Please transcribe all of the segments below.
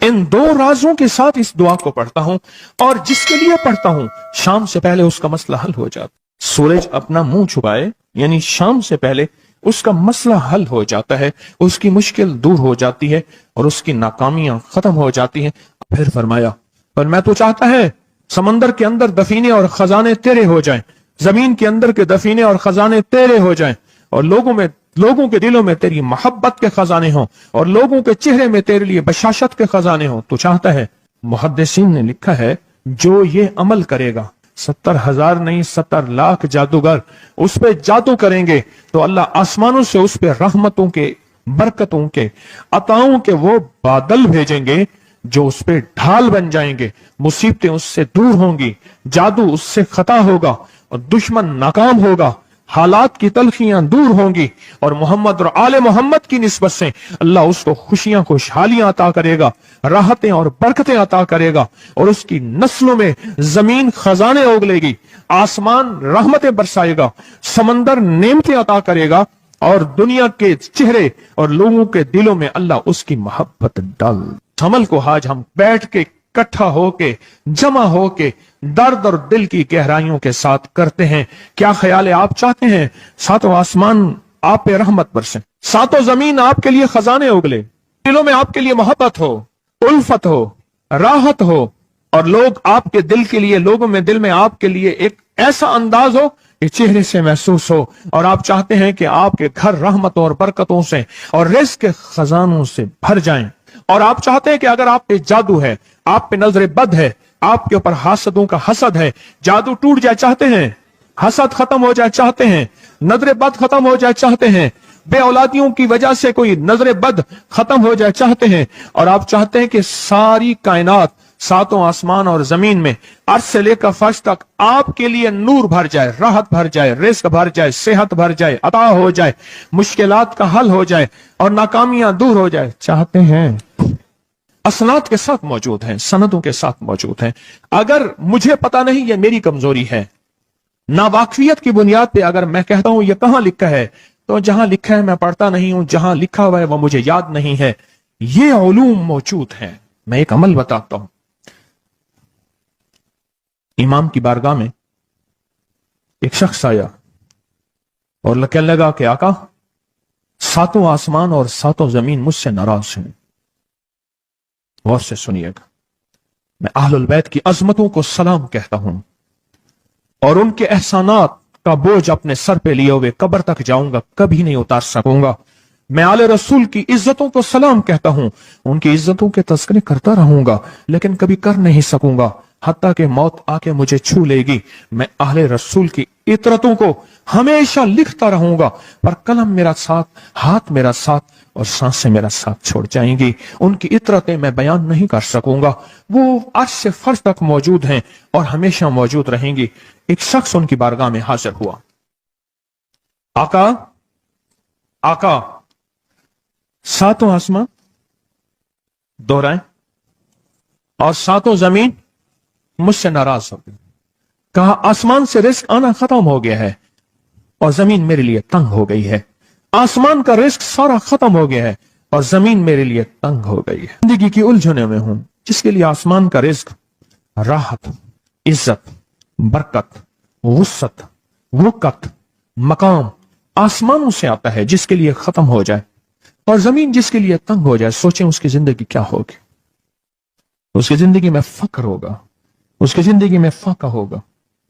इन दो राजों के साथ इस दुआ को पढ़ता हूं, और जिसके लिए पढ़ता हूं शाम से पहले उसका मसला हल हो जाता। सूरज अपना मुंह छुपाए यानी शाम से पहले उसका मसला हल हो जाता है, उसकी मुश्किल दूर हो जाती है और उसकी नाकामियां खत्म हो जाती हैं। फिर फरमाया, पर मैं तो चाहता है समंदर के अंदर दफीने और खजाने तेरे हो जाएं, जमीन के अंदर के दफीने और खजाने तेरे हो जाएं, और लोगों के दिलों में तेरी मोहब्बत के खजाने हों, और लोगों के चेहरे में तेरे लिए बशाशत के खजाने हों। तो चाहता है, मुहद्दिसीन ने लिखा है, जो ये अमल करेगा 70,000 नहीं 70 लाख जादूगर उस पे जादू करेंगे तो अल्लाह आसमानों से उस पे रहमतों के, बरकतों के, अताओं के वो बादल भेजेंगे जो उस पे ढाल बन जाएंगे। मुसीबतें उससे दूर होंगी, जादू उससे खता होगा और दुश्मन नाकाम होगा, हालात की तलखियां दूर होंगी, और मोहम्मद और आले मोहम्मद की निस्बत से अल्लाह उसको खुशियां खुशहालियां अता करेगा, राहतें और बरकतें अता करेगा, और उसकी नस्लों में जमीन खजाने उगलेगी, आसमान रहमतें बरसाएगा, समंदर नेमतें अता करेगा, और दुनिया के चेहरे और लोगों के दिलों में अल्लाह उसकी मोहब्बत डाल। अमल को आज हम बैठ के इकट्ठा होके, जमा होके, दर्द और दिल की गहराइयों के साथ करते हैं। क्या ख्याल है? आप चाहते हैं सातों आसमान आप पे रहमत बरसे, सातों जमीन आपके लिए खजाने उगले, दिलों में आपके लिए मोहब्बत हो, उल्फत हो, राहत हो, और लोग आपके दिल के लिए, लोगों में दिल में आपके लिए एक ऐसा अंदाज हो कि चेहरे से महसूस हो, और आप चाहते हैं कि आपके घर रहमतों और बरकतों से और रिज़्क़ के खजानों से भर जाएं, और आप चाहते हैं कि अगर आप पे जादू है, आप पे नजर बद है, आपके ऊपर हासदों का हसद है, जादू टूट जाए चाहते हैं, हसद खत्म हो जाए चाहते हैं, नजर बद खत्म हो जाए चाहते हैं, बे औलादियों की वजह से कोई नजर बद खत्म हो जाए चाहते हैं, और आप चाहते हैं कि सारी कायनात, सातों आसमान और जमीन में अर्श से लेकर फर्श तक आपके लिए नूर भर जाए, राहत भर जाए, रिज़्क़ भर जाए, सेहत भर जाए, अता हो जाए, मुश्किलात का हल हो जाए और नाकामियां दूर हो जाए चाहते हैं। असनाद के साथ मौजूद हैं, सनदों के साथ मौजूद हैं। अगर मुझे पता नहीं, ये मेरी कमजोरी है, नावाकफियत की बुनियाद पे अगर मैं कहता हूं ये कहां लिखा है, तो जहां लिखा है मैं पढ़ता नहीं हूं, जहां लिखा हुआ है वो मुझे याद नहीं है। ये उलूम मौजूद हैं। मैं एक अमल बताता हूं। इमाम की बारगाह में एक शख्स आया और कहने लगा कि आका, सातों आसमान और सातों जमीन मुझसे नाराज हैं। गौर से सुनिएगा, मैं अहलुल बैत की अजमतों को सलाम कहता हूं और उनके एहसानात का बोझ अपने सर पे लिए हुए कब्र तक जाऊंगा, कभी नहीं उतार सकूंगा। मैं आले रसूल की इज्जतों को सलाम कहता हूं, उनकी इज्जतों के तस्करे करता रहूंगा, लेकिन कभी कर नहीं सकूंगा, हत्ता कि मौत आके मुझे छू लेगी। मैं अहले रसूल की इतरतों को हमेशा लिखता रहूंगा, पर कलम मेरा साथ, हाथ मेरा साथ और सांसें मेरा साथ छोड़ जाएंगी। उनकी इतरतें मैं बयान नहीं कर सकूंगा। वो अर्श से फर्श तक मौजूद हैं और हमेशा मौजूद रहेंगी। एक शख्स उनकी बारगाह में हाजिर हुआ। आका, आका, सातों आसमान दोहराएं और सातों जमीन मुझसे नाराज हो गई। कहा, आसमान से रिज़्क़ आना खत्म हो गया है और जमीन मेरे लिए तंग हो गई है। आसमान का रिज़्क़ सारा खत्म हो गया है और जमीन मेरे लिए तंग हो गई है। जिंदगी की उलझने में हूं, जिसके लिए आसमान का रिज़्क़, राहत, इज्जत, बरकत, वुसअत, वक़्त, मकाम आसमानों से आता है, जिसके लिए खत्म हो जाए, और जमीन जिसके लिए तंग हो जाए। सोचें उसकी जिंदगी क्या होगी। उसकी जिंदगी में फक्र होगा, उसकी जिंदगी में फाका होगा,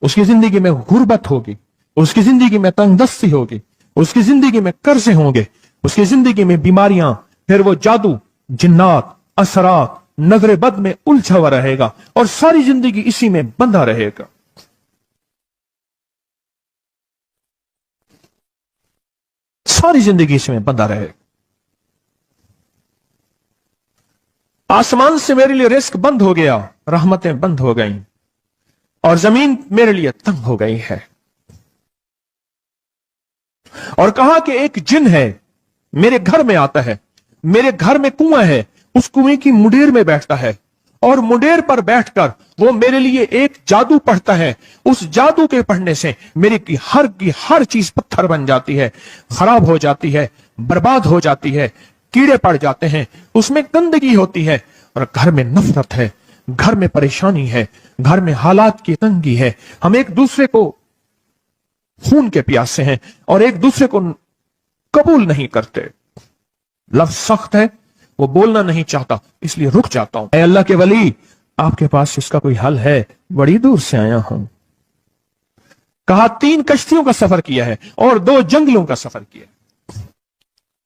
उसकी जिंदगी में गुर्बत होगी, उसकी जिंदगी में तंगदस्ती होगी, उसकी जिंदगी में कर्जे होंगे, उसकी जिंदगी में बीमारियां, फिर वो जादू, जिन्नात, असरात, नजर बद में उलझा हुआ रहेगा और सारी जिंदगी इसी में बंधा रहेगा। सारी जिंदगी इसमें बंधा रहेगा। आसमान से मेरे लिए रिज़्क़ बंद हो गया, रहमतें बंद हो गईं और जमीन मेरे लिए तंग हो गई है। और कहा कि एक जिन है, मेरे घर में आता है, मेरे घर में कुआं है, उस कुएं की मुंडेर में बैठता है और मुंडेर पर बैठकर वो मेरे लिए एक जादू पढ़ता है। उस जादू के पढ़ने से मेरी की हर चीज पत्थर बन जाती है, खराब हो जाती है, बर्बाद हो जाती है, कीड़े पड़ जाते हैं, उसमें गंदगी होती है, اور گھر میں نفرت ہے، گھر میں پریشانی ہے، گھر میں حالات کی تنگی ہے، ہم ایک دوسرے کو خون کے پیاسے ہیں اور ایک دوسرے کو قبول نہیں کرتے، لفظ سخت ہے، وہ بولنا نہیں چاہتا، اس لیے رک جاتا ہوں۔ اے اللہ کے ولی، آپ کے پاس اس کا کوئی حل ہے؟ بڑی دور سے آیا ہوں۔ کہا 3 کشتیوں کا سفر کیا ہے اور 2 جنگلوں کا سفر کیا ہے،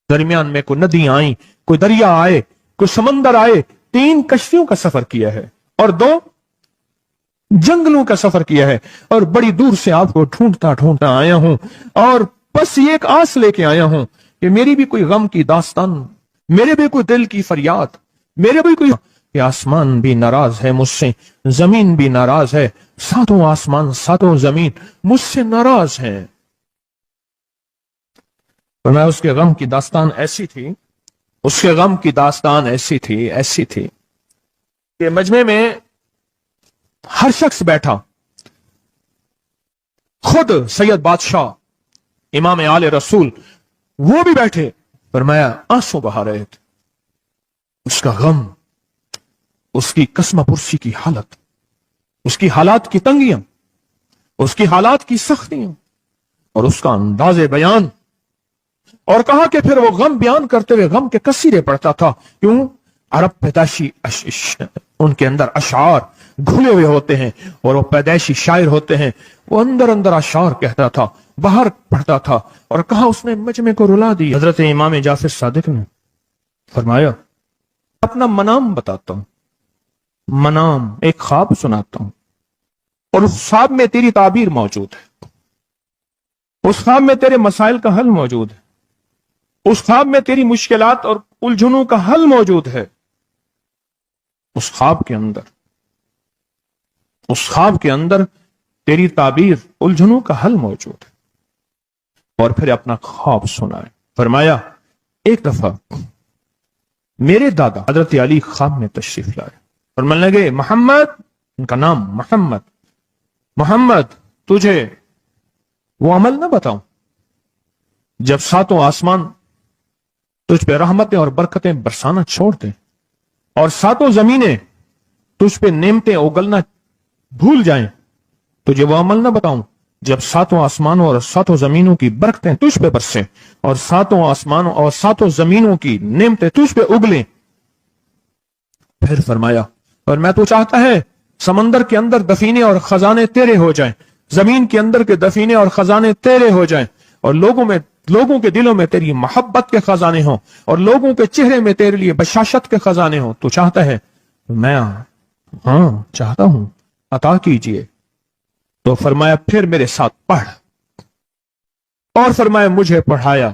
درمیان میں کوئی ندیاں آئیں، کوئی دریا آئے، کوئی سمندر آئے، 3 کشتیوں کا سفر کیا ہے اور 2 جنگلوں کا سفر کیا ہے، اور بڑی دور سے آپ کو ڈھونڈتا ڈھونڈتا آیا ہوں، اور بس یہ ایک آس لے کے آیا ہوں کہ میری بھی کوئی غم کی داستان، میرے بھی کوئی دل کی فریاد، میرے بھی کوئی، کہ آسمان بھی ناراض ہے مجھ سے، زمین بھی ناراض ہے، 7 آسمان 7 زمین مجھ سے ناراض ہیں۔ فرمایا اس کے غم کی داستان ایسی تھی، اس کے غم کی داستان ایسی تھی کہ مجمع میں ہر شخص بیٹھا، خود سید بادشاہ امام آل رسول وہ بھی بیٹھے، فرمایا آنسو بہا رہے تھے، اس کا غم، اس کی قسمہ پرسی کی حالت، اس کی حالات کی تنگیاں، اس کی حالات کی سختیاں اور اس کا انداز بیان، اور کہا کہ پھر وہ غم بیان کرتے ہوئے غم کے قصیدے پڑھتا تھا۔ کیوں؟ عرب پیدائشی ان کے اندر اشعار گھلے ہوئے ہوتے ہیں اور وہ پیدائشی شاعر ہوتے ہیں، وہ اندر اندر اشعار کہتا تھا، باہر پڑھتا تھا، اور کہا اس نے مجمع کو رلا دی۔ حضرت امام جعفر صادق نے فرمایا اپنا منام بتاتا ہوں، منام ایک خواب سناتا ہوں، اور اس خواب میں تیری تعبیر موجود ہے، اس خواب میں تیرے مسائل کا حل موجود ہے، اس خواب میں تیری مشکلات اور الجھنوں کا حل موجود ہے، اس خواب کے اندر تیری تعبیر، الجھنوں کا حل موجود ہے۔ اور پھر اپنا خواب سنائے۔ فرمایا ایک دفعہ میرے دادا حضرت علی خواب میں تشریف لائے، فرمانے لگے محمد، ان کا نام محمد تجھے وہ عمل نہ بتاؤں جب 7 آسمان تجھ پہ رحمتیں اور برکتیں برسانا چھوڑ دیں اور 7 زمینیں تجھ پہ نعمتیں اگلنا بھول جائیں، تجھے وہ عمل نہ بتاؤں جب 7 آسمانوں اور 7 زمینوں کی برکتیں تجھ پہ برسیں اور 7 آسمانوں اور 7 زمینوں کی نعمتیں تجھ پہ اگلیں۔ پھر فرمایا اور میں تو چاہتا ہے سمندر کے اندر دفینے اور خزانے تیرے ہو جائیں، زمین کے اندر کے دفینے اور خزانے تیرے ہو جائیں، اور لوگوں کے دلوں میں تیری محبت کے خزانے ہوں اور لوگوں کے چہرے میں تیرے لیے بشاشت کے خزانے ہوں۔ تو چاہتا ہے؟ میں ہاں چاہتا ہوں، عطا کیجئے۔ تو فرمایا پھر میرے ساتھ پڑھ، اور فرمایا مجھے پڑھایا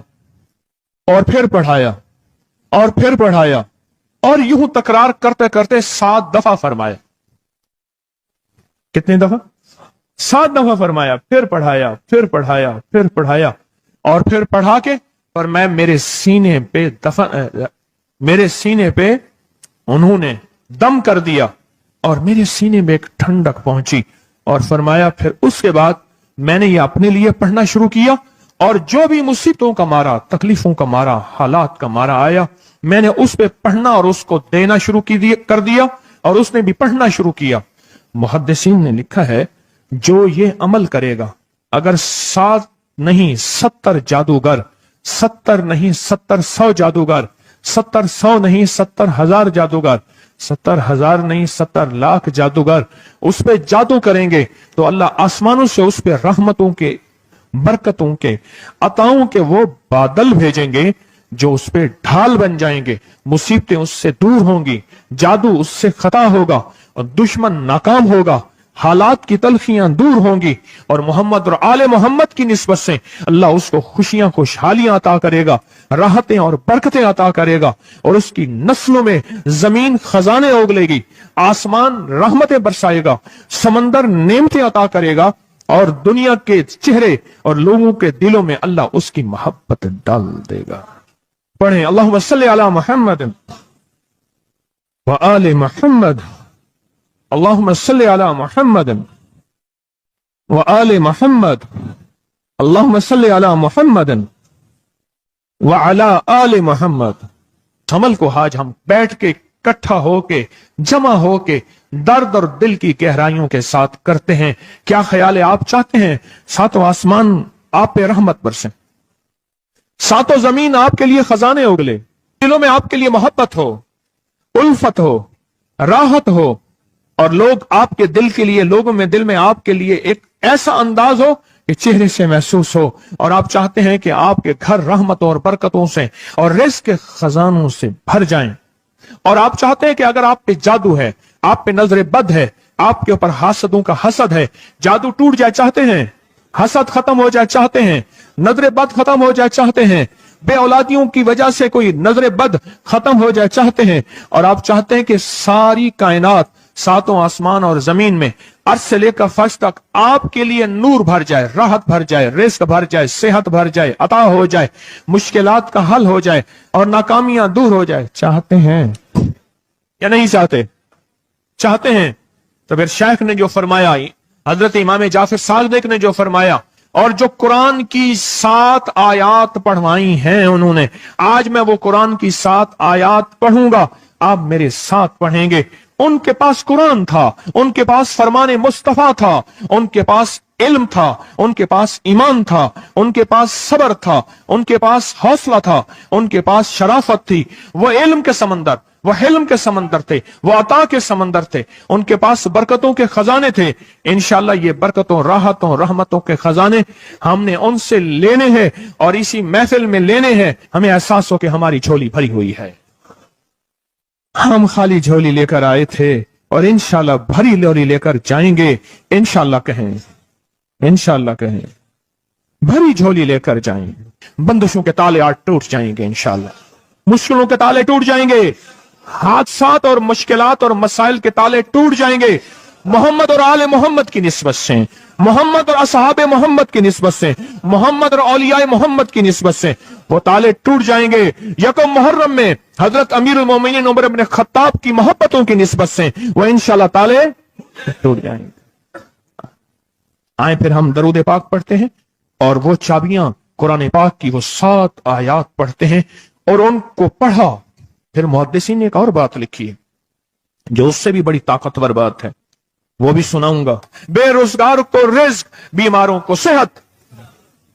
اور پھر پڑھایا اور پھر پڑھایا، اور یوں تکرار کرتے کرتے 7 دفعہ فرمایا۔ کتنی دفعہ؟ 7 دفعہ فرمایا، پھر پڑھایا، پھر پڑھایا، پھر پڑھایا، اور پھر پڑھا کے اور میں میرے سینے پہ انہوں نے دم کر دیا اور میرے سینے میں ایک ٹھنڈک پہنچی، اور فرمایا پھر اس کے بعد میں نے یہ اپنے لیے پڑھنا شروع کیا، اور جو بھی مصیبتوں کا مارا، تکلیفوں کا مارا، حالات کا مارا آیا، میں نے اس پہ پڑھنا اور اس کو دینا شروع کر دیا، اور اس نے بھی پڑھنا شروع کیا۔ محدثین نے لکھا ہے جو یہ عمل کرے گا، اگر 7 نہیں 70 جادوگر، 70 نہیں 70,100 جادوگر، 70,100 نہیں 70,000 جادوگر، 70,000 نہیں 70 لاکھ جادوگر اس پہ جادو کریں گے، تو اللہ آسمانوں سے اس پہ رحمتوں کے، برکتوں کے، عطاؤں کے وہ بادل بھیجیں گے جو اس پہ ڈھال بن جائیں گے، مصیبتیں اس سے دور ہوں گی، جادو اس سے خطا ہوگا اور دشمن ناکام ہوگا، حالات کی تلخیاں دور ہوں گی، اور محمد اور آل محمد کی نسبت سے اللہ اس کو خوشیاں، خوشحالیاں عطا کرے گا، راحتیں اور برکتیں عطا کرے گا، اور اس کی نسلوں میں زمین خزانے اگلے گی، آسمان رحمتیں برسائے گا، سمندر نعمتیں عطا کرے گا، اور دنیا کے چہرے اور لوگوں کے دلوں میں اللہ اس کی محبت ڈال دے گا۔ پڑھیں اللہم صلی علی محمد وآل محمد، اللہم صلی علی محمد وآل محمد، اللہم صلی علی محمد وعلی آل محمد۔ عمل کو آج ہم بیٹھ کے इकट्ठा होके, जमा होके दर्द और दिल की गहराइयों के साथ करते हैं। क्या ख्याल है, आप चाहते हैं सातों आसमान आप पे रहमत बरसे, सातों जमीन आपके लिए खजाने उगले, दिलों में आपके लिए मोहब्बत हो, उल्फत हो, राहत हो, और लोग आपके दिल के लिए, लोगों में दिल में आपके लिए एक ऐसा अंदाज हो कि चेहरे से महसूस हो, और आप चाहते हैं कि आपके घर रहमतों और बरकतों से और रिज़्क़ के खजानों से भर जाएं, और आप चाहते हैं कि अगर आप पे जादू है, आप पे नजर बद है, आपके ऊपर हासदों का हसद है, जादू टूट जाए चाहते हैं, हसद खत्म हो जाए चाहते हैं, नजर बद खत्म हो जाए चाहते हैं, बे औलादियों की वजह से कोई नजर बद खत्म हो जाए चाहते हैं, और आप चाहते हैं कि सारी कायनात, सातों आसमान और जमीन में अर्श से लेकर फर्श तक आपके लिए नूर भर जाए, राहत भर जाए, रिज़्क़ भर जाए, सेहत भर जाए, अता हो जाए, मुश्किलात का हल हो जाए और नाकामियां दूर हो जाए, चाहते हैं या नहीं चाहते? चाहते हैं। तो फिर शेख ने जो फरमाया, हजरत इमाम जाफर सादिक ने जो फरमाया, और जो कुरान की 7 आयात पढ़वाई हैं उन्होंने, आज मैं वो कुरान की 7 आयात पढ़ूंगा, आप मेरे साथ पढ़ेंगे। उनके पास कुरान था, उनके पास फरमाने मुस्तफा था, उनके पास इल्म था, उनके पास ईमान था, उनके पास सब्र था, उनके पास हौसला था, उनके पास शराफत थी। वो इल्म के समंदर, वो हिल्म के समंदर थे, वो अता के समंदर थे, उनके पास बरकतों के खजाने थे। इंशाअल्लाह ये बरकतों, राहतों, रहमतों के खजाने हमने उनसे लेने हैं, और इसी महफिल में लेने हैं। हमें एहसास हो कि हमारी झोली भरी हुई है, हम खाली झोली लेकर आए थे और इंशाअल्लाह भरी झोली लेकर जाएंगे। इंशाअल्लाह कहें, इंशाअल्लाह कहें, भरी झोली लेकर जाएंगे। बंदिशों के ताले आज टूट जाएंगे इंशाअल्लाह, मुश्किलों के ताले टूट जाएंगे, हादसात और मुश्किलात और मसाइल के ताले टूट जाएंगे। मोहम्मद और आले मोहम्मद की निस्बत से, मोहम्मद और असहाबे मोहम्मद की निस्बत से, मोहम्मद और औलियाए मोहम्मद की निस्बत से वो ताले टूट जाएंगे। यकम मुहर्रम में हजरत अमीरुल मोमिनीन उमर इब्न खत्ताब की मोहब्बतों की निस्बत से वो इंशाअल्लाह ताले टूट जाएंगे। आए फिर हम दरूद पाक पढ़ते हैं, और वो चाबियां कुरान पाक की वो 7 आयात पढ़ते हैं, और उनको पढ़ा। फिर मुहद्दिसीन ने एक और बात लिखी है जो उससे भी बड़ी ताकतवर बात है, वो भी सुनाऊंगा। बेरोजगार को रिज़्क़, बीमारों को सेहत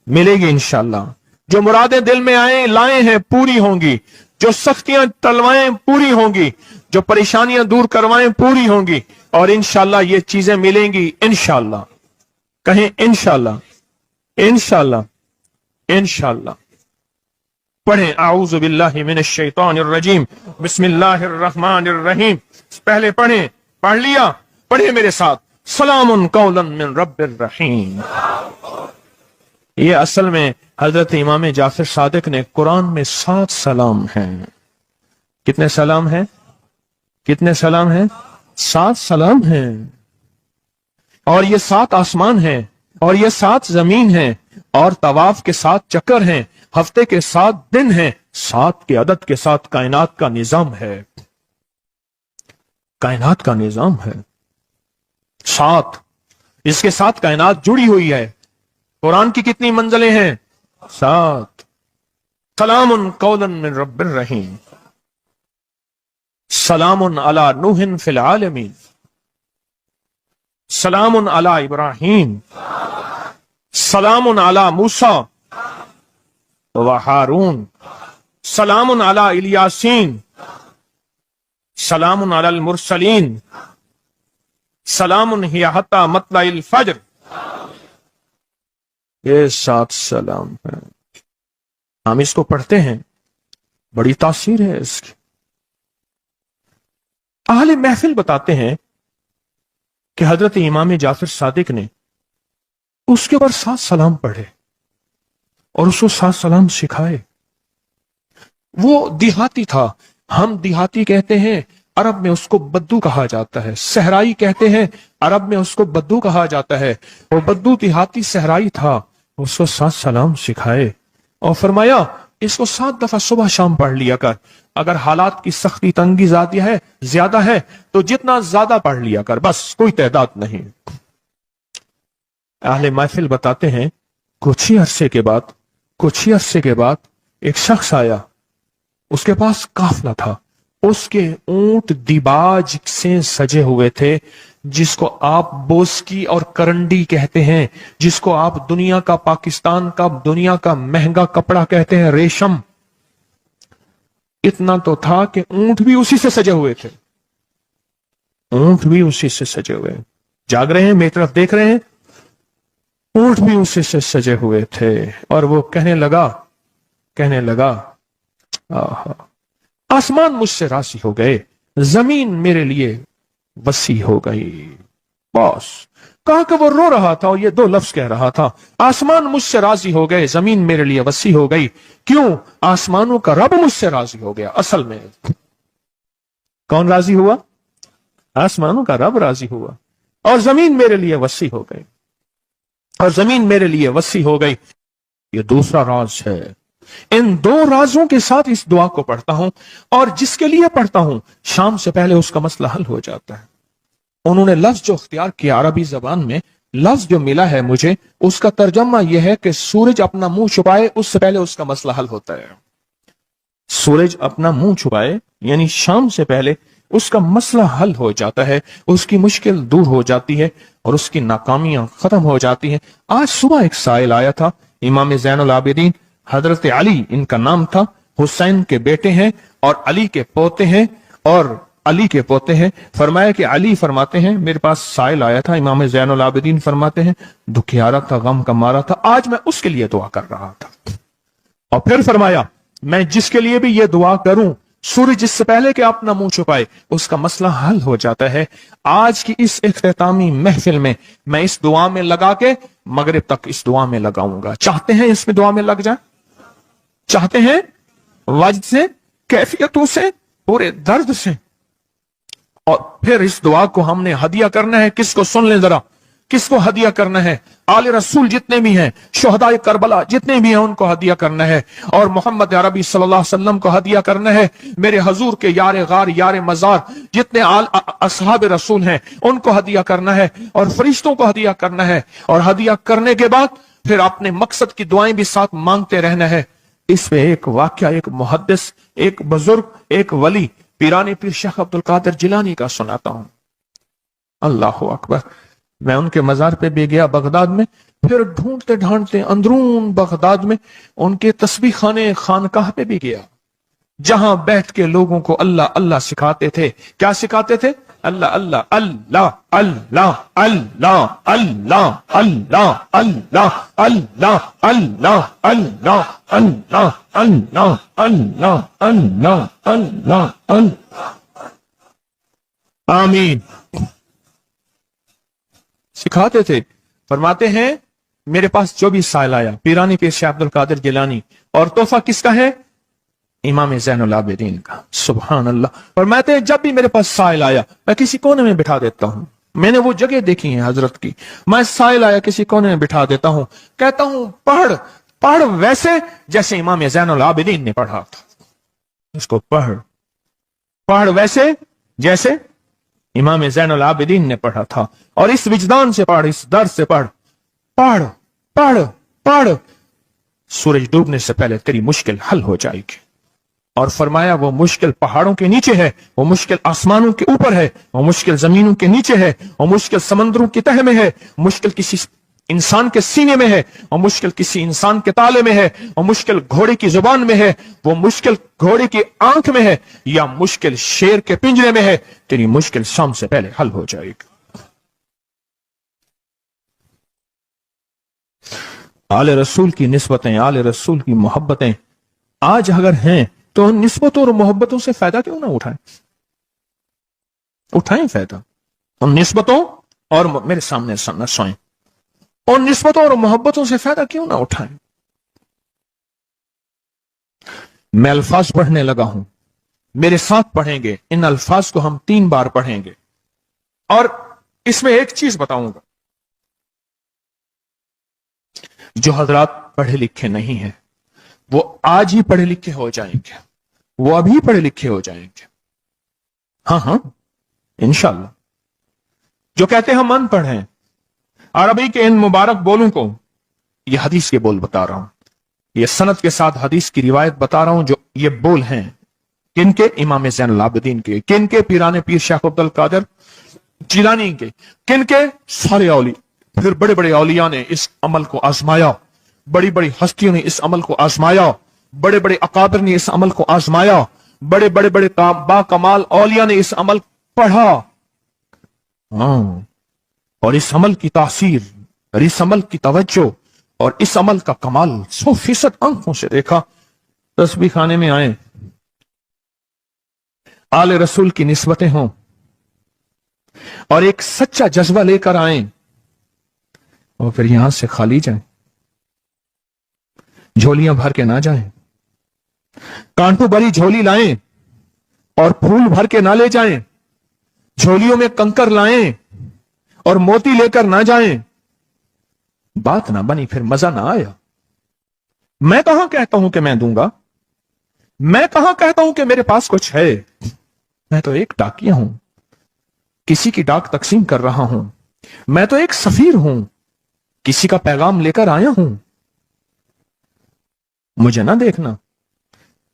मिलेगी इंशाअल्लाह। जो मुरादें दिल में आए लाए हैं पूरी होंगी, जो सख्तियां टलवाएं पूरी होंगी, जो परेशानियां दूर करवाएं पूरी होंगी, और इंशाअल्लाह ये चीजें मिलेंगी इंशाअल्लाह। कहें इंशाअल्लाह, इंशाअल्लाह, इंशाअल्लाह। पढ़ें आऊज़ु बिल्लाहि मिनश शैतानिर रजीम, बिस्मिल्लाहिर रहमानिर रहीम। पहले पढ़ें, पढ़ लिया, पढ़े मेरे साथ, सलामुन कौलन मिन रब्बिर रहीम। ये असल में हजरत इमाम जाफर सादिक ने कुरान में 7 सलाम हैं। कितने सलाम हैं? कितने सलाम हैं? 7 सलाम हैं। और ये 7 आसमान हैं, और ये 7 जमीन हैं, और तवाफ के 7 चक्कर हैं, हफ्ते के 7 दिन हैं, 7 के अदद के साथ कायनात का निजाम है, कायनात का निजाम है 7। इसके साथ कायनात जुड़ी हुई है। कुरान की कितनी मंजिलें हैं? 7। सलामुन कौलन मिन रब्बिर रहीम, सलामुन अला नूहिन फिल आलमीन, सलामुन अला इब्राहीम, सलामुन अला मूसा व हारून, सलामुन अला इलियासीन, सलामुन अलल मुरसलीन, सलामुन हिया हत्ता मतलाइल फज्र। ये 7 सलाम है। हम इसको पढ़ते हैं, बड़ी तासीर है इसकी। अहले महफिल बताते हैं कि हजरत इमाम जाफर सादिक ने उसके ऊपर 7 सलाम पढ़े और उसको 7 सलाम सिखाए। वो देहाती था, हम देहाती कहते हैं, अरब में उसको बद्दू कहा जाता है। सहराई कहते हैं, अरब में उसको बद्दू कहा जाता है। वो बद्दू देहाती सहराई था, उसको 7 सलाम सिखाए और फरमाया इसको 7 दफा सुबह शाम पढ़ लिया कर। अगर हालात की सख्ती तंगी ज्यादा है तो जितना ज्यादा पढ़ लिया कर, बस, कोई तादाद नहीं। अहले महफिल बताते हैं कुछ ही अरसे के बाद एक शख्स आया, उसके पास काफला था, उसके ऊंट दिबाज से सजे हुए थे, जिसको आप बोस्की और करंडी कहते हैं, जिसको आप दुनिया का, पाकिस्तान का दुनिया का महंगा कपड़ा कहते हैं, रेशम। इतना तो था कि ऊंट भी उसी से सजे हुए थे, ऊंट भी उसी से सजे हुए। जाग रहे हैं, मेरी तरफ देख रहे हैं, ऊंट भी उसी से सजे हुए थे। और वो कहने लगा आहा, आसमान मुझसे राजी हो गए, जमीन मेरे लिए वसी हो गई। बस कहा कि वो रो रहा था और ये दो लफ्ज कह रहा था, आसमान मुझसे राजी हो गए, जमीन मेरे लिए वसी हो गई। क्यों? आसमानों का रब मुझसे राजी हो गया। असल में कौन राजी हुआ? आसमानों का रब राजी हुआ, और जमीन मेरे लिए वसी हो गई, और जमीन मेरे लिए वसी हो गई। ये दूसरा राज है। इन दो राजों के साथ इस दुआ को पढ़ता हूं, और जिसके लिए पढ़ता हूं शाम से पहले उसका मसला हल हो जाता है। उन्होंने लफ्ज जो इख्तियार किया अरबी जबान में, लफ्ज जो मिला है मुझे, उसका तर्जमा यह है कि सूरज अपना मुंह छुपाए उससे पहले उसका मसला हल होता है। सूरज अपना मुंह छुपाए यानी शाम से पहले उसका मसला हल हो जाता है, उसकी मुश्किल दूर हो जाती है और उसकी नाकामियां खत्म हो जाती हैं। आज सुबह एक साइल आया था, इमाम ज़ैनुल आबिदीन हजरत अली इनका नाम था, हुसैन के बेटे हैं और अली के पोते हैं, और अली के पोते हैं। फरमाया कि अली फरमाते हैं, मेरे पास साइल आया था, इमाम ज़ैनुल आबिदीन फरमाते हैं, दुखियारा था, गम का मारा था, आज मैं उसके लिए दुआ कर रहा था। और फिर फरमाया, मैं जिसके लिए भी ये दुआ करूं, सूरज जिससे पहले कि अपना मुंह छुपाए उसका मसला हल हो जाता है। आज की इस इख्तितामी महफिल में मैं इस दुआ में लगा के मगरिब तक इस दुआ में लगाऊंगा। चाहते हैं इसमें दुआ में लग जाए? चाहते हैं? वजद से, कैफियतों से, पूरे दर्द से। और फिर इस दुआ को हमने हदिया करना है। किसको? सुन ले जरा, किसको हदिया करना है? आले रसूल जितने भी हैं, शुहदाए करबला जितने भी हैं, उनको हदिया करना है। और मोहम्मद अरबी सल्लल्लाहु अलैहि वसल्लम को हदिया करना है। मेरे हजूर के यार गार, यार मजार जितने असहाब रसूल हैं, उनको हदिया करना है, और फरिश्तों को हदिया करना है। और हदिया करने के बाद फिर अपने मकसद की दुआएं भी साथ मांगते रहना है। इसमें एक वाक्या, एक मुहद्दिस, एक बुजुर्ग, एक वली, पीरानी पीर शेख अब्दुल कादिर जिलानी का सुनाता हूं। अल्लाह अकबर। मैं उनके मजार पे भी गया बगदाद में, फिर ढूंढते ढांढते अंदरून बगदाद में उनके तस्बीह खाने खानकाह पे भी गया, जहां बैठ के लोगों को अल्लाह अल्लाह सिखाते थे। क्या सिखाते थे? अल्लाह अल्लाह अल्लाह अल्लाह अल्लाह अल्लाह अल्लाह अल्लाह अल्लाह अल्लाह अल्लाह अल्लाह अल्लाह अल्लाह अल्लाह अल्लाह अल्लाह। आमीन। सिखाते थे। फरमाते हैं, मेरे पास जो भी साइल आया, पीरानी पीर शेख अब्दुल कादिर जिलानी, और तोहफा किसका है? इमाम ज़ैनुल आबिदीन का। सुभान अल्लाह। फरमाते हैं, जब भी मेरे पास साइल आया मैं किसी कोने में बिठा देता हूं। मैंने वो जगह देखी है हजरत की, मैं साइल आया किसी कोने में बिठा देता हूं, कहता हूं पढ़ पढ़ वैसे जैसे इमाम ज़ैनुल आबिदीन ने पढ़ा था। इसको पढ़ पढ़ वैसे जैसे इमाम ज़ैनुल आबिदीन ने पढ़ा था, और इस विजदान से पढ़, इस दर्द से पढ़, पढ़ पढ़ पढ़। सूरज डूबने से पहले तेरी मुश्किल हल हो जाएगी। और फरमाया, वो मुश्किल पहाड़ों के नीचे है, वो मुश्किल आसमानों के ऊपर है, वो मुश्किल जमीनों के नीचे है, वो मुश्किल समंदरों की तह में है, मुश्किल किसी इंसान के सीने में है, और मुश्किल किसी इंसान के ताले में है, और मुश्किल घोड़े की जुबान में है, वो मुश्किल घोड़े की आंख में है, या मुश्किल शेर के पिंजरे में है। तेरी मुश्किल शाम से पहले हल हो जाएगी। आले रसूल की निस्बतें, आले रसूल की मोहब्बतें आज अगर हैं तो उन निस्बतों और मोहब्बतों से फायदा क्यों ना उठाएं? उठाएं फायदा उन निस्बतों, और मेरे सामने न सोएं, उन निस्बतों और मोहब्बतों से फायदा क्यों ना उठाएं? मैं अल्फाज पढ़ने लगा हूं, मेरे साथ पढ़ेंगे। इन अल्फाज को हम 3 बार पढ़ेंगे, और इसमें एक चीज बताऊंगा, जो हजरात पढ़े लिखे नहीं हैं वो आज ही पढ़े लिखे हो जाएंगे, वो अभी पढ़े लिखे हो जाएंगे। हाँ हाँ इंशाअल्लाह। जो कहते हैं हम अनपढ़ हैं, अरबी के इन मुबारक बोलों को, ये हदीस के बोल बता रहा हूं, ये सनद के साथ हदीस की रिवायत बता रहा हूं, जो ये बोल हैं, किन के? इमाम ज़ैनुल आबिदीन के। किन के? पीराने पीर शेख अब्दुल कादिर जिलानी के। किन के? सारे औलिया। फिर बड़े बड़े औलिया ने इस अमल को आजमाया, बड़ी बड़ी हस्तियों ने इस अमल को आजमाया, बड़े बड़े अकाबिर ने इस अमल को आजमाया, बड़े बड़े बड़े बाकमाल औलिया ने इस अमल पढ़ा। और इस अमल की तासीर और इस अमल की तवज्जो और इस अमल का कमाल 100% आंखों से देखा। तस्बीह खाने में आए, आले रसूल की निस्बतें हों और एक सच्चा जज्बा लेकर आए और फिर यहां से खाली जाएं, झोलियां भर के ना जाएं, कांटों भरी झोली लाएं और फूल भर के ना ले जाएं, झोलियों में कंकर लाएं और मोती लेकर ना जाएं। बात ना बनी, फिर मजा ना आया। मैं कहां कहता हूं कि मैं दूंगा, मैं कहां कहता हूं कि मेरे पास कुछ है। मैं तो एक डाकिया हूं, किसी की डाक तकसीम कर रहा हूं। मैं तो एक सफीर हूं, किसी का पैगाम लेकर आया हूं। मुझे ना देखना,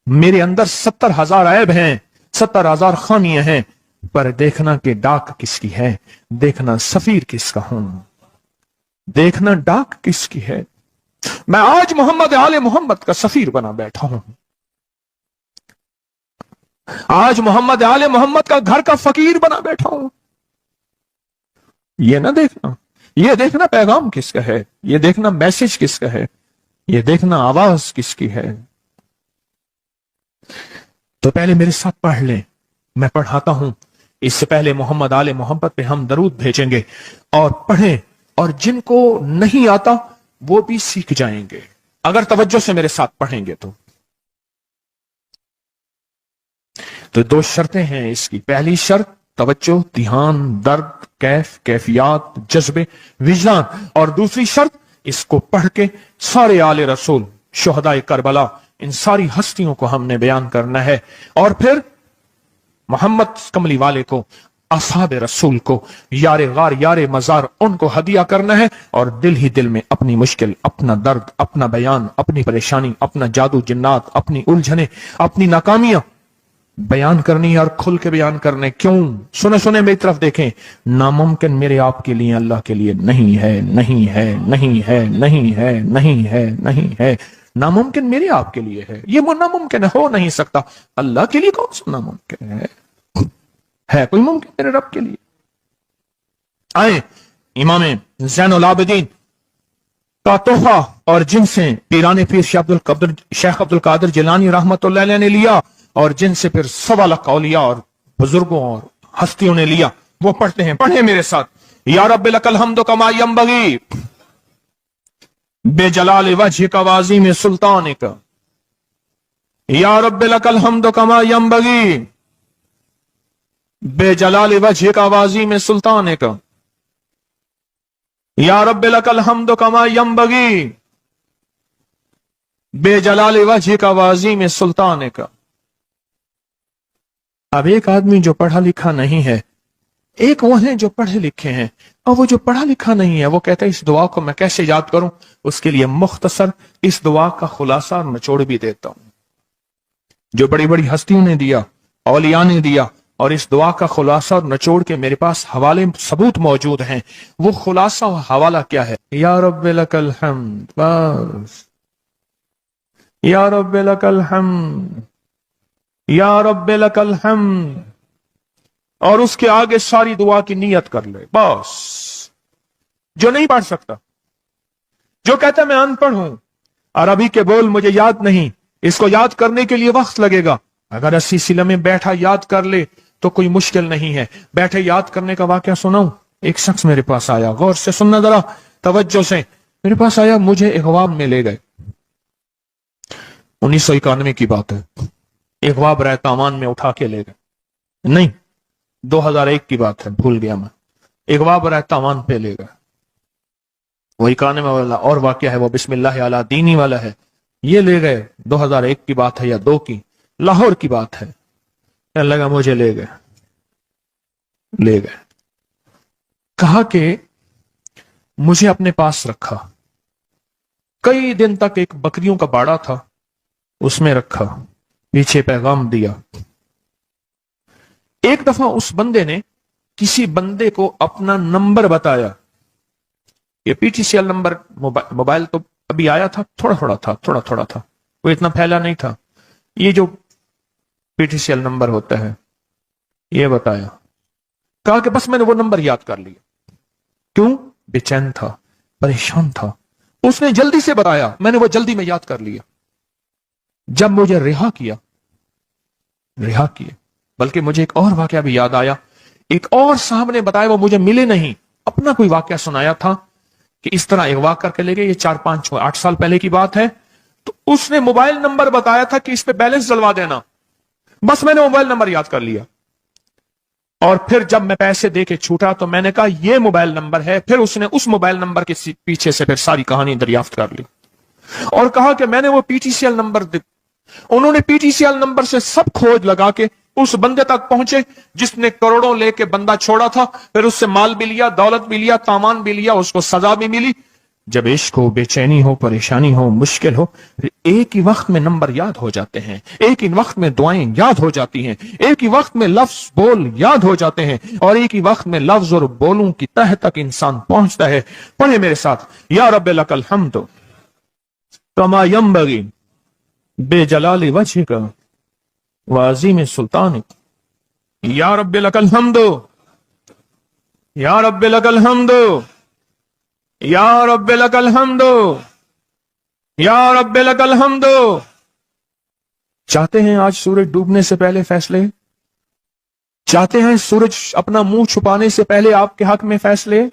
मेरे अंदर 70,000 ऐब हैं, 70,000 खामियां हैं, पर देखना कि डाक किसकी है, देखना सफीर किसका हूं, देखना डाक किसकी है। मैं आज मोहम्मद आले मोहम्मद का सफीर बना बैठा हूं। आज मोहम्मद आले मोहम्मद का घर का फकीर बना बैठा हूं। ये ना देखना, ये देखना पैगाम किसका है, ये देखना मैसेज किसका है, ये देखना आवाज किसकी है। तो पहले मेरे साथ पढ़ लें, मैं पढ़ाता हूं। इससे पहले मोहम्मद आले मोहम्मद पे हम दरूद भेजेंगे और पढ़ें, और जिनको नहीं आता वो भी सीख जाएंगे अगर तवज्जो से मेरे साथ पढ़ेंगे तो 2 शर्तें हैं इसकी। पहली शर्त तवज्जो, ध्यान, दर्द, कैफियत, जज्बे, विजदान। और दूसरी शर्त, इसको पढ़ के सारे आले रसूल, शुहदाए करबला, इन सारी हस्तियों को हमने बयान करना है। और फिर मोहम्मद कमली वाले को, असहाब रसूल को, यारे गार यारे मजार, उनको हदिया करना है। और दिल ही दिल में अपनी मुश्किल, अपना दर्द, अपना बयान, अपनी परेशानी, अपना जादू जिन्नात, अपनी उलझने, अपनी नाकामियां बयान करनी है और खुल के बयान करने। क्यों? सुने सुने मेरी तरफ देखें। नामुमकिन मेरे आपके लिए अल्लाह के लिए नहीं है, नहीं है, नहीं है, नहीं है, नहीं है, नहीं है। नामुमकिन मेरे आपके लिए है, ये वो नामुमकिन हो नहीं सकता। अल्लाह के लिए कौन सा नामुमकिन है कोई मुमकिन मेरे रब के लिए? आए इमाम ज़ैनुल आबिदीन का तोहफा, और जिनसे पीराने पीर शेख अब्दुल कादिर जिलानी रहमतुल्लाह अलैह ने लिया, और जिनसे फिर 1.25 लाख औलिया और बुजुर्गों और हस्तियों ने लिया, वो पढ़ते हैं। पढ़े मेरे साथ। या रब्बिल लकल हम्दु कमा यंबगी बेजलाल वजहिका वाज़ीम सुल्तानिका। या रब्बिल लकल हम्दु कमा यंबगी बेजलाल वजहिका वाज़ीम सुल्तानिका। या रब्बिल लकल हम्दु कमा यंबगी बेजलाल वजहिका वाज़ीम सुल्तानिका। अब एक आदमी जो पढ़ा लिखा नहीं है, एक वो है जो पढ़े लिखे हैं, और वो जो पढ़ा लिखा नहीं है वो कहता है इस दुआ को मैं कैसे याद करूं। उसके लिए मुख्तसर इस दुआ का खुलासा और निचोड़ भी देता हूं, जो बड़ी बड़ी हस्तियों ने दिया, औलिया ने दिया, और इस दुआ का खुलासा और निचोड़ के मेरे पास हवाले सबूत मौजूद हैं। वो खुलासा और हवाला क्या है? या रब्बिल लकल हम्द, बस या रब्बिल लकल हम्द, या रब्बिल लकल हम्द, और उसके आगे सारी दुआ की नियत कर ले बस। जो नहीं पढ़ सकता, जो कहता मैं अनपढ़ हूं, अरबी के बोल मुझे याद नहीं, इसको याद करने के लिए वक्त लगेगा, अगर 80 सिले में बैठा याद कर ले तो कोई मुश्किल नहीं है। बैठे याद करने का वाकया सुनाऊं। एक शख्स मेरे पास आया, गौर से सुनना जरा, तवज्जो से। मेरे पास आया, मुझे इगवाब में ले गए। 1991 की बात है। इगवाब रहतामान में उठा के ले गए, नहीं 2001 की बात है, भूल गया मैं। इगवाब रहतामान पे ले गए। वही काने में वाला और वाकया है, वो बिस्मिल्लाह अला दीनी वाला है। ये ले गए, 2001 की बात है या 2 की, लाहौर की बात है। क्या लगा, मुझे ले गए, कहा कि मुझे अपने पास रखा। कई दिन तक एक बकरियों का बाड़ा था, उसमें रखा, पीछे पैगाम दिया, ایک دفعہ اس بندے نے کسی بندے کو اپنا نمبر بتایا. یہ PTCL نمبر موبائل تو ابھی آیا تھا, تھوڑا تھوڑا تھا, وہ اتنا پھیلا نہیں تھا. یہ جو PTCL نمبر ہوتا ہے یہ بتایا, کہا کہ بس میں نے وہ نمبر یاد کر لیا. کیوں؟ بے چین تھا, پریشان تھا. اس نے جلدی سے بتایا, میں نے وہ جلدی میں یاد کر لیا. جب مجھے رہا کیے, بلکہ مجھے ایک اور واقعہ بھی یاد آیا. ایک اور صاحب نے بتایا, وہ مجھے ملے نہیں, اپنا کوئی واقعہ سنایا تھا کہ اس طرح اغوا کر کے لے گئے. یہ 4-5-8 سال پہلے کی بات ہے. تو اس نے موبائل نمبر بتایا تھا کہ اس پہ بیلنس ڈلوا دینا. بس میں نے موبائل نمبر یاد کر لیا, اور پھر جب میں پیسے دے کے چھوٹا تو میں نے کہا یہ موبائل نمبر ہے. پھر اس نے اس موبائل نمبر کے پیچھے سے پھر ساری کہانی دریافت کر لی اور کہا کہ میں نے وہ PTCL نمبر انہوں نے PTCL نمبر سے سب کھوج لگا کے اس بندے تک پہنچے جس نے کروڑوں لے کے بندہ چھوڑا تھا. پھر اس سے مال بھی لیا, دولت بھی لیا, سامان بھی لیا, اس کو سزا بھی ملی. جب عشق ہو, بے چینی ہو, پریشانی ہو, مشکل ہو, ایک ہی وقت میں نمبر یاد ہو جاتے ہیں, ایک ہی وقت میں دعائیں یاد ہو جاتی ہیں, ایک ہی وقت میں لفظ بول یاد ہو جاتے ہیں, اور ایک ہی وقت میں لفظ اور بولوں کی تہ تک انسان پہنچتا ہے. پڑھے میرے ساتھ, یا رب لک الحمد کما ینبغی بے جلال وجہک وعظیم سلطانک. یا رب لک الحمد, یا رب لک الحمد, یا رب لک الحمد, یا رب لک الحمد. چاہتے ہیں آج سورج ڈوبنے سے پہلے فیصلے؟ چاہتے ہیں سورج اپنا منہ چھپانے سے پہلے آپ کے حق میں فیصلے؟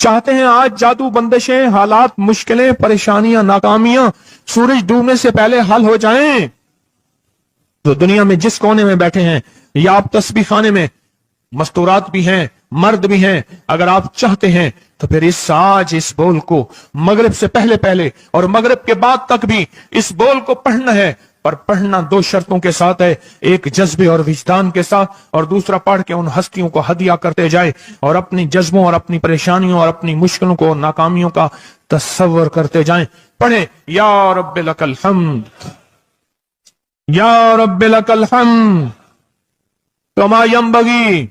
چاہتے ہیں آج جادو, بندشیں, حالات, مشکلیں, پریشانیاں, ناکامیاں سورج ڈوبنے سے پہلے حل ہو جائیں؟ تو دنیا میں جس کونے میں بیٹھے ہیں, یا آپ تسبیح خانے میں, مستورات بھی ہیں, مرد بھی ہیں, اگر آپ چاہتے ہیں تو پھر اس بول کو مغرب سے پہلے اور مغرب کے بعد تک بھی اس بول کو پڑھنا ہے. پر پڑھنا 2 شرطوں کے ساتھ ہے, ایک جذبے اور وجدان کے ساتھ, اور دوسرا پڑھ کے ان ہستیوں کو ہدیہ کرتے جائے اور اپنی جذبوں اور اپنی پریشانیوں اور اپنی مشکلوں کو, ناکامیوں کا تصور کرتے جائیں. پڑھیں, یا رب لک الحمد, یا رب لک الحمد کما ینبغی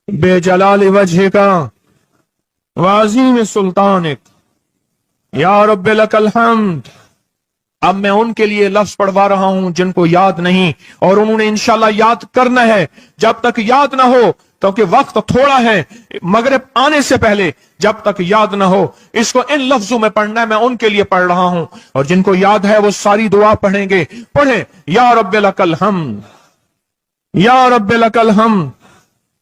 بے جلال وجہک وعظیم سلطانک. یا رب لک الحمد. اب میں ان کے لیے لفظ پڑھوا رہا ہوں جن کو یاد نہیں, اور انہوں نے انشاءاللہ یاد کرنا ہے. جب تک یاد نہ ہو, کیونکہ وقت تھوڑا ہے, مغرب آنے سے پہلے جب تک یاد نہ ہو اس کو ان لفظوں میں پڑھنا ہے. میں ان کے لیے پڑھ رہا ہوں, اور جن کو یاد ہے وہ ساری دعا پڑھیں گے. پڑھیں, یا رب لک الحمد, یا رب لک الحمد.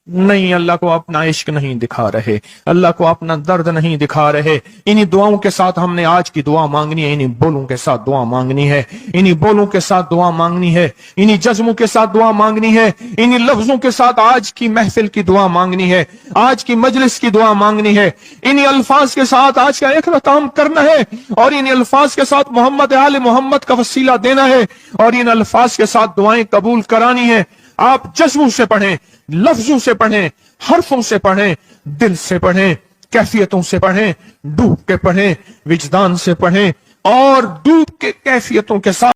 نہیں, اللہ کو اپنا عشق نہیں دکھا رہے, اللہ کو اپنا درد نہیں دکھا رہے. انہی دعاؤں کے ساتھ ہم نے آج کی دعا مانگنی ہے, انہی بولوں کے ساتھ دعا مانگنی ہے, انہی بولوں کے ساتھ دعا مانگنی ہے, انہی جذبوں کے ساتھ دعا مانگنی ہے, انہی لفظوں کے ساتھ آج کی محفل کی دعا مانگنی ہے, آج کی مجلس کی دعا مانگنی ہے, انہی الفاظ کے ساتھ آج کا اختتام کرنا ہے, اور انہی الفاظ کے ساتھ محمد آل محمد کا وسیلہ دینا ہے, اور ان الفاظ کے ساتھ دعائیں قبول کرانی ہے. آپ جذبوں سے پڑھیں, لفظوں سے پڑھیں, حرفوں سے پڑھیں, دل سے پڑھیں, کیفیتوں سے پڑھیں, ڈوب کے پڑھیں, وجدان سے پڑھیں, اور ڈوب کے کیفیتوں کے ساتھ